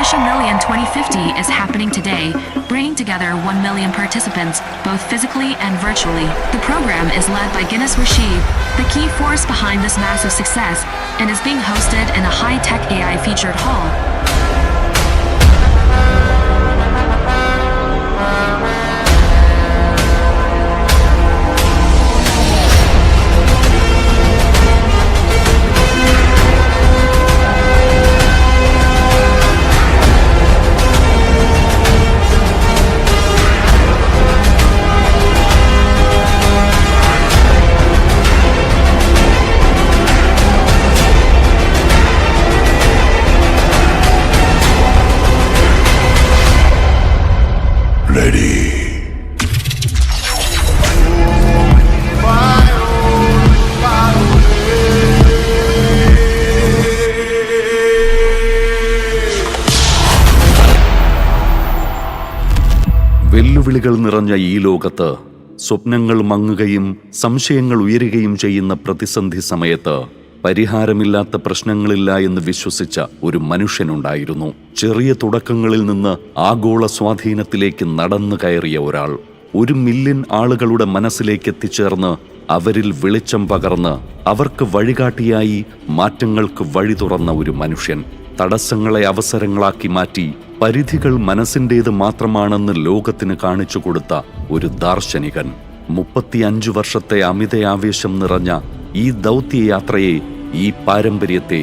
Mission Million 2050 is happening today, bringing together 1 million participants, both physically and virtually. The program is led by Guinness Rashid, the key force behind this massive success, and is being hosted in a high-tech AI-featured hall. വെല്ലുവിളികൾ നിറഞ്ഞ ഈ ലോകത്ത് സ്വപ്നങ്ങൾ മങ്ങുകയും സംശയങ്ങൾ ഉയരുകയും ചെയ്യുന്ന പ്രതിസന്ധി സമയത്ത് പരിഹാരമില്ലാത്ത പ്രശ്നങ്ങളില്ല എന്ന് വിശ്വസിച്ച ഒരു മനുഷ്യനുണ്ടായിരുന്നു. ചെറിയ തുടക്കങ്ങളിൽ നിന്ന് ആഗോള സ്വാധീനത്തിലേക്ക് നടന്നു കയറിയ ഒരാൾ, 1 മില്യൺ ആളുകളുടെ മനസ്സിലേക്ക് എത്തിച്ചേർന്ന് അവരിൽ വെളിച്ചം പകർന്ന് അവർക്ക് വഴികാട്ടിയായി മാറ്റങ്ങൾക്ക് വഴി തുറന്ന ഒരു മനുഷ്യൻ. തടസ്സങ്ങളെ അവസരങ്ങളാക്കി മാറ്റി പരിധികൾ മനസ്സിൻ്റേത് മാത്രമാണെന്ന് ലോകത്തിന് കാണിച്ചു കൊടുത്ത ഒരു ദാർശനികൻ. 35 വർഷത്തെ അമിതയാവേശം നിറഞ്ഞ ഈ ദൗത്യയാത്രയെ, ഈ പാരമ്പര്യത്തെ,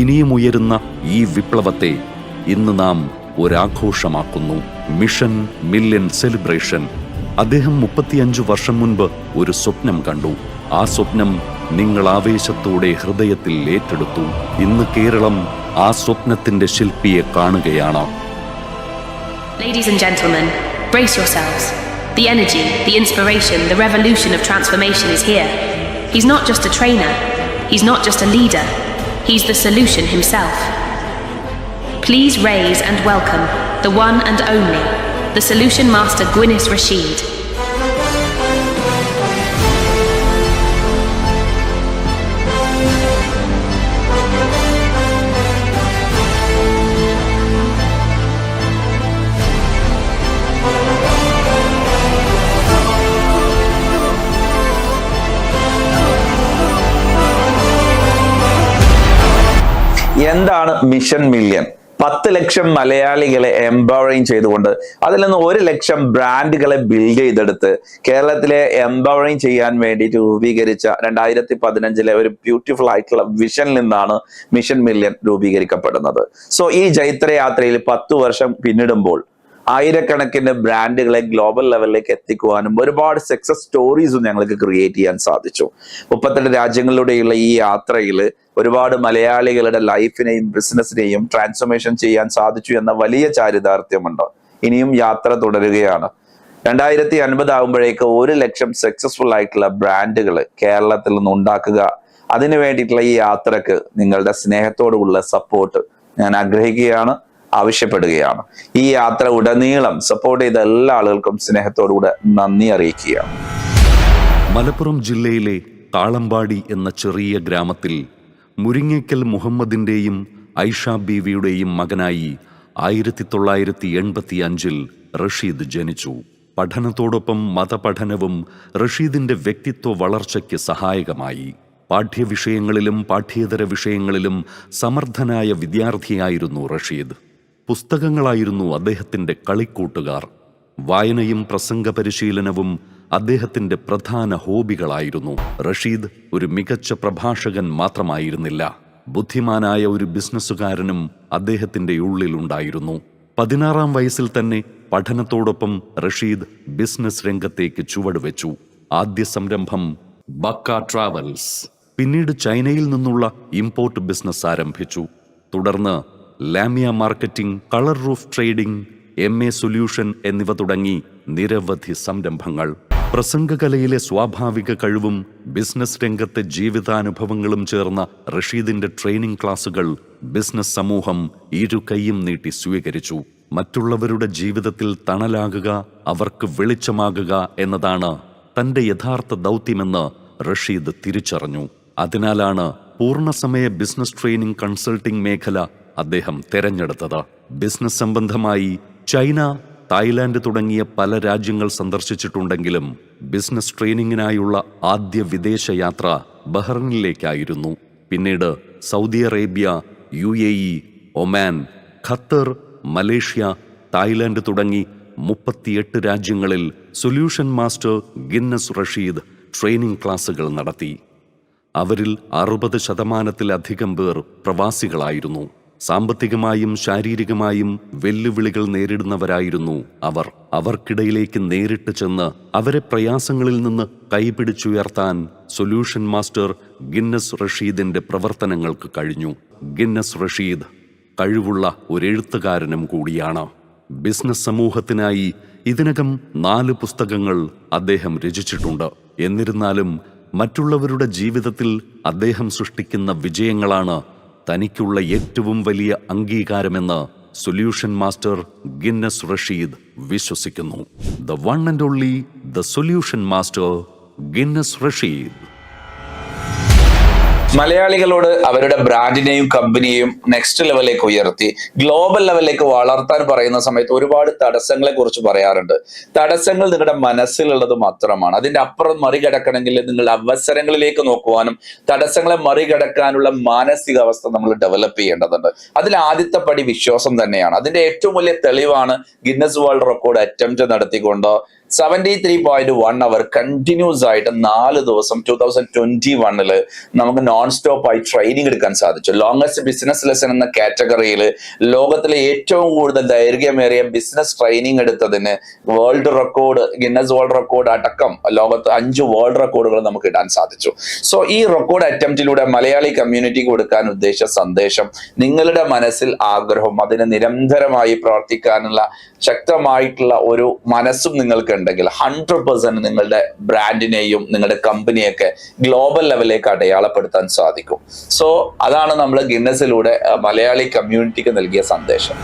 ഇനിയും ഉയരുന്ന ഈ വിപ്ലവത്തെ ഇന്ന് നാം ഒരാഘോഷമാക്കുന്നു. Mission million celebration. അദ്ദേഹം 35 വർഷം മുൻപ് ഒരു സ്വപ്നം കണ്ടു. ആ സ്വപ്നം നിങ്ങൾ ആവേശത്തോടെ ഹൃദയത്തിൽ ഏറ്റെടുത്തു. ഇന്ന് കേരളം ആ സ്വപ്നത്തിന്റെ ശില്പിയെ കാണുകയാണ്. Ladies and gentlemen, brace yourselves. The energy, the inspiration, the revolution of transformation is here. He's not just a trainer. He's not just a leader. He's the solution himself. Please raise and welcome the one and only, the solution master Guinness Rashid. എന്താണ് mission million? 10 ലക്ഷം മലയാളികളെ empowering ചെയ്തുകൊണ്ട് അതിൽ നിന്ന് 1 ലക്ഷം ബ്രാൻഡുകളെ build ചെയ്തെടുത്ത് കേരളത്തിലെ empowering ചെയ്യാൻ വേണ്ടി രൂപീകരിച്ച 2015 ഒരു ബ്യൂട്ടിഫുൾ ആയിട്ടുള്ള വിഷനിൽ നിന്നാണ് മിഷൻ മില്യൺ രൂപീകരിക്കപ്പെടുന്നത്. സോ ഈ ജൈത്രയാത്രയിൽ 10 വർഷം പിന്നിടുമ്പോൾ ആയിരക്കണക്കിന് ബ്രാൻഡുകളെ ഗ്ലോബൽ ലെവലിലേക്ക് എത്തിക്കുവാനും ഒരുപാട് സക്സസ് സ്റ്റോറീസും ഞങ്ങൾക്ക് ക്രിയേറ്റ് ചെയ്യാൻ സാധിച്ചു. 38 രാജ്യങ്ങളിലൂടെയുള്ള ഈ യാത്രയിൽ ഒരുപാട് മലയാളികളുടെ ലൈഫിനെയും ബിസിനസിനെയും ട്രാൻസ്ഫോർമേഷൻ ചെയ്യാൻ സാധിച്ചു എന്ന വലിയ ചാരിതാർത്ഥ്യമുണ്ട്. ഇനിയും യാത്ര തുടരുകയാണ്. 2050 ആകുമ്പോഴേക്ക് 1 ലക്ഷം സക്സസ്ഫുൾ ആയിട്ടുള്ള ബ്രാൻഡുകൾ കേരളത്തിൽ നിന്ന് ഉണ്ടാക്കുക. അതിനു വേണ്ടിയിട്ടുള്ള ഈ യാത്രക്ക് നിങ്ങളുടെ സ്നേഹത്തോടുള്ള സപ്പോർട്ട് ഞാൻ ആഗ്രഹിക്കുകയാണ്, ആവശ്യപ്പെടുകയാണ്. ഈ യാത്ര ഉടനീളം സപ്പോർട്ട് ചെയ്ത എല്ലാ ആളുകൾക്കും സ്നേഹത്തോടുകൂടെ നന്ദി അറിയിക്കുകയാണ്. മലപ്പുറം ജില്ലയിലെ താളമ്പാടി എന്ന ചെറിയ ഗ്രാമത്തിൽ മുരിങ്ങയ്ക്കൽ മുഹമ്മദിന്റെയും ഐഷ ബീവിയുടെയും മകനായി 1985 റഷീദ് ജനിച്ചു. പഠനത്തോടൊപ്പം മതപഠനവും റഷീദിന്റെ വ്യക്തിത്വ വളർച്ചയ്ക്ക് സഹായകമായി. പാഠ്യവിഷയങ്ങളിലും പാഠ്യേതര വിഷയങ്ങളിലും സമർത്ഥനായ വിദ്യാർത്ഥിയായിരുന്നു റഷീദ്. പുസ്തകങ്ങളായിരുന്നു അദ്ദേഹത്തിന്റെ കളിക്കൂട്ടുകാർ. വായനയും പ്രസംഗ പരിശീലനവും അദ്ദേഹത്തിന്റെ പ്രധാന ഹോബികളായിരുന്നു. റഷീദ് ഒരു മികച്ച പ്രഭാഷകൻ മാത്രമായിരുന്നില്ല, ബുദ്ധിമാനായ ഒരു ബിസിനസ്സുകാരനും അദ്ദേഹത്തിന്റെ ഉള്ളിലുണ്ടായിരുന്നു. 16-ാം വയസ്സിൽ തന്നെ പഠനത്തോടൊപ്പം റഷീദ് ബിസിനസ് രംഗത്തേക്ക് ചുവടുവെച്ചു. ആദ്യ സംരംഭം ബക്ക ട്രാവൽസ്. പിന്നീട് ചൈനയിൽ നിന്നുള്ള ഇമ്പോർട്ട് ബിസിനസ് ആരംഭിച്ചു. തുടർന്ന് ലാമിയ marketing, colour roof trading, MA solution എന്നിവ തുടങ്ങി നിരവധി സംരംഭങ്ങൾ. പ്രസംഗകലയിലെ സ്വാഭാവിക കഴിവും ബിസിനസ് രംഗത്തെ ജീവിതാനുഭവങ്ങളും ചേർന്ന റഷീദിന്റെ ട്രെയിനിങ് ക്ലാസുകൾ ബിസിനസ് സമൂഹം ഇരു കൈയും നീട്ടി സ്വീകരിച്ചു. മറ്റുള്ളവരുടെ ജീവിതത്തിൽ തണലാകുക, അവർക്ക് വെളിച്ചമാകുക എന്നതാണ് തന്റെ യഥാർത്ഥ ദൗത്യമെന്ന് റഷീദ് തിരിച്ചറിഞ്ഞു. അതിനാലാണ് പൂർണ്ണസമയ ബിസിനസ് ട്രെയിനിങ് കൺസൾട്ടിംഗ് മേഖല അദ്ദേഹം തെരഞ്ഞെടുത്തത്. ബിസിനസ് സംബന്ധമായി ചൈന, തായ്ലാന്റ് തുടങ്ങിയ പല രാജ്യങ്ങൾ സന്ദർശിച്ചിട്ടുണ്ടെങ്കിലും ബിസിനസ് ട്രെയിനിങ്ങിനായുള്ള ആദ്യ വിദേശ യാത്ര ബഹ്റൈനിലേക്കായിരുന്നു. പിന്നീട് Saudi Arabia, UAE, Oman, Qatar, Malaysia, Thailand തുടങ്ങി 38 രാജ്യങ്ങളിൽ solution master Guinness Rasheed training ക്ലാസുകൾ നടത്തി. അവരിൽ 60% പേർ പ്രവാസികളായിരുന്നു. സാമ്പത്തികമായും ശാരീരികമായും വെല്ലുവിളികൾ നേരിടുന്നവരായിരുന്നു അവർ. അവർക്കിടയിലേക്ക് നേരിട്ട് ചെന്ന് അവരെ പ്രയാസങ്ങളിൽ നിന്ന് കൈപിടിച്ചുയർത്താൻ സൊല്യൂഷൻ മാസ്റ്റർ ഗിന്നസ് റഷീദിന്റെ പ്രവർത്തനങ്ങൾക്ക് കഴിഞ്ഞു. ഗിന്നസ് റഷീദ് കഴിവുള്ള ഒരു എഴുത്തുകാരനും കൂടിയാണ്. ബിസിനസ് സമൂഹത്തിനായി ഇതിനകം 4 പുസ്തകങ്ങൾ അദ്ദേഹം രചിച്ചിട്ടുണ്ട്. എന്നിരുന്നാലും മറ്റുള്ളവരുടെ ജീവിതത്തിൽ അദ്ദേഹം സൃഷ്ടിക്കുന്ന വിജയങ്ങളാണ് തനിക്കുള്ള ഏറ്റവും വലിയ അംഗീകാരമെന്ന് സൊല്യൂഷൻ മാസ്റ്റർ ഗിന്നസ് റഷീദ് വിശ്വസിക്കുന്നു. The one and only the solution master Guinness Rasheed. മലയാളികളോട് അവരുടെ ബ്രാൻഡിനെയും കമ്പനിയെയും നെക്സ്റ്റ് ലെവലിലേക്ക് ഉയർത്തി ഗ്ലോബൽ ലെവലിലേക്ക് വളർത്താൻ പറയുന്ന സമയത്ത് ഒരുപാട് തടസ്സങ്ങളെ കുറിച്ച് പറയാറുണ്ട്. തടസ്സങ്ങൾ നിങ്ങളുടെ മനസ്സിലുള്ളത് മാത്രമാണ്. അതിന്റെ അപ്പുറം മറികടക്കണമെങ്കിൽ നിങ്ങൾ അവസരങ്ങളിലേക്ക് നോക്കുവാനും തടസ്സങ്ങളെ മറികടക്കാനുള്ള മാനസികാവസ്ഥ നമ്മൾ ഡെവലപ്പ് ചെയ്യേണ്ടതുണ്ട്. അതിൽ ആദ്യത്തെ പടി വിശ്വാസം തന്നെയാണ്. അതിന്റെ ഏറ്റവും വലിയ തെളിവാണ് ഗിന്നസ് വേൾഡ് റെക്കോർഡ് അറ്റംപ്റ്റ് നടത്തിക്കൊണ്ട് 73.1 അവർ കണ്ടിന്യൂസ് ആയിട്ട് 4 ദിവസം 2021 നമുക്ക് നോൺ സ്റ്റോപ്പ് ആയി ട്രെയിനിങ് എടുക്കാൻ സാധിച്ചു. ലോങ്സ്റ്റ് ബിസിനസ് ലെസൺ എന്ന കാറ്റഗറിയിൽ ലോകത്തിലെ ഏറ്റവും കൂടുതൽ ദൈർഘ്യമേറിയ ബിസിനസ് ട്രെയിനിങ് എടുത്തതിന് world record, Guinness world record അടക്കം ലോകത്ത് 5 വേൾഡ് റെക്കോർഡുകൾ നമുക്ക് ഇടാൻ സാധിച്ചു. സോ ഈ റെക്കോർഡ് അറ്റംപ്റ്റിലൂടെ മലയാളി കമ്മ്യൂണിറ്റിക്ക് കൊടുക്കാൻ ഉദ്ദേശിച്ച സന്ദേശം, നിങ്ങളുടെ മനസ്സിൽ ആഗ്രഹം, അതിന് നിരന്തരമായി പ്രവർത്തിക്കാനുള്ള ശക്തമായിട്ടുള്ള ഒരു മനസ്സും നിങ്ങൾക്ക് ഉണ്ടെങ്കിൽ 100% നിങ്ങളുടെ ബ്രാൻഡിനെയും നിങ്ങളുടെ കമ്പനിയൊക്കെ ഗ്ലോബൽ ലെവലിലേക്ക് അടയാളപ്പെടുത്താൻ സാധിക്കും. സോ അതാണ് നമ്മൾ ഗിന്നസിലൂടെ മലയാളി കമ്മ്യൂണിറ്റിക്ക് നൽകിയ സന്ദേശം.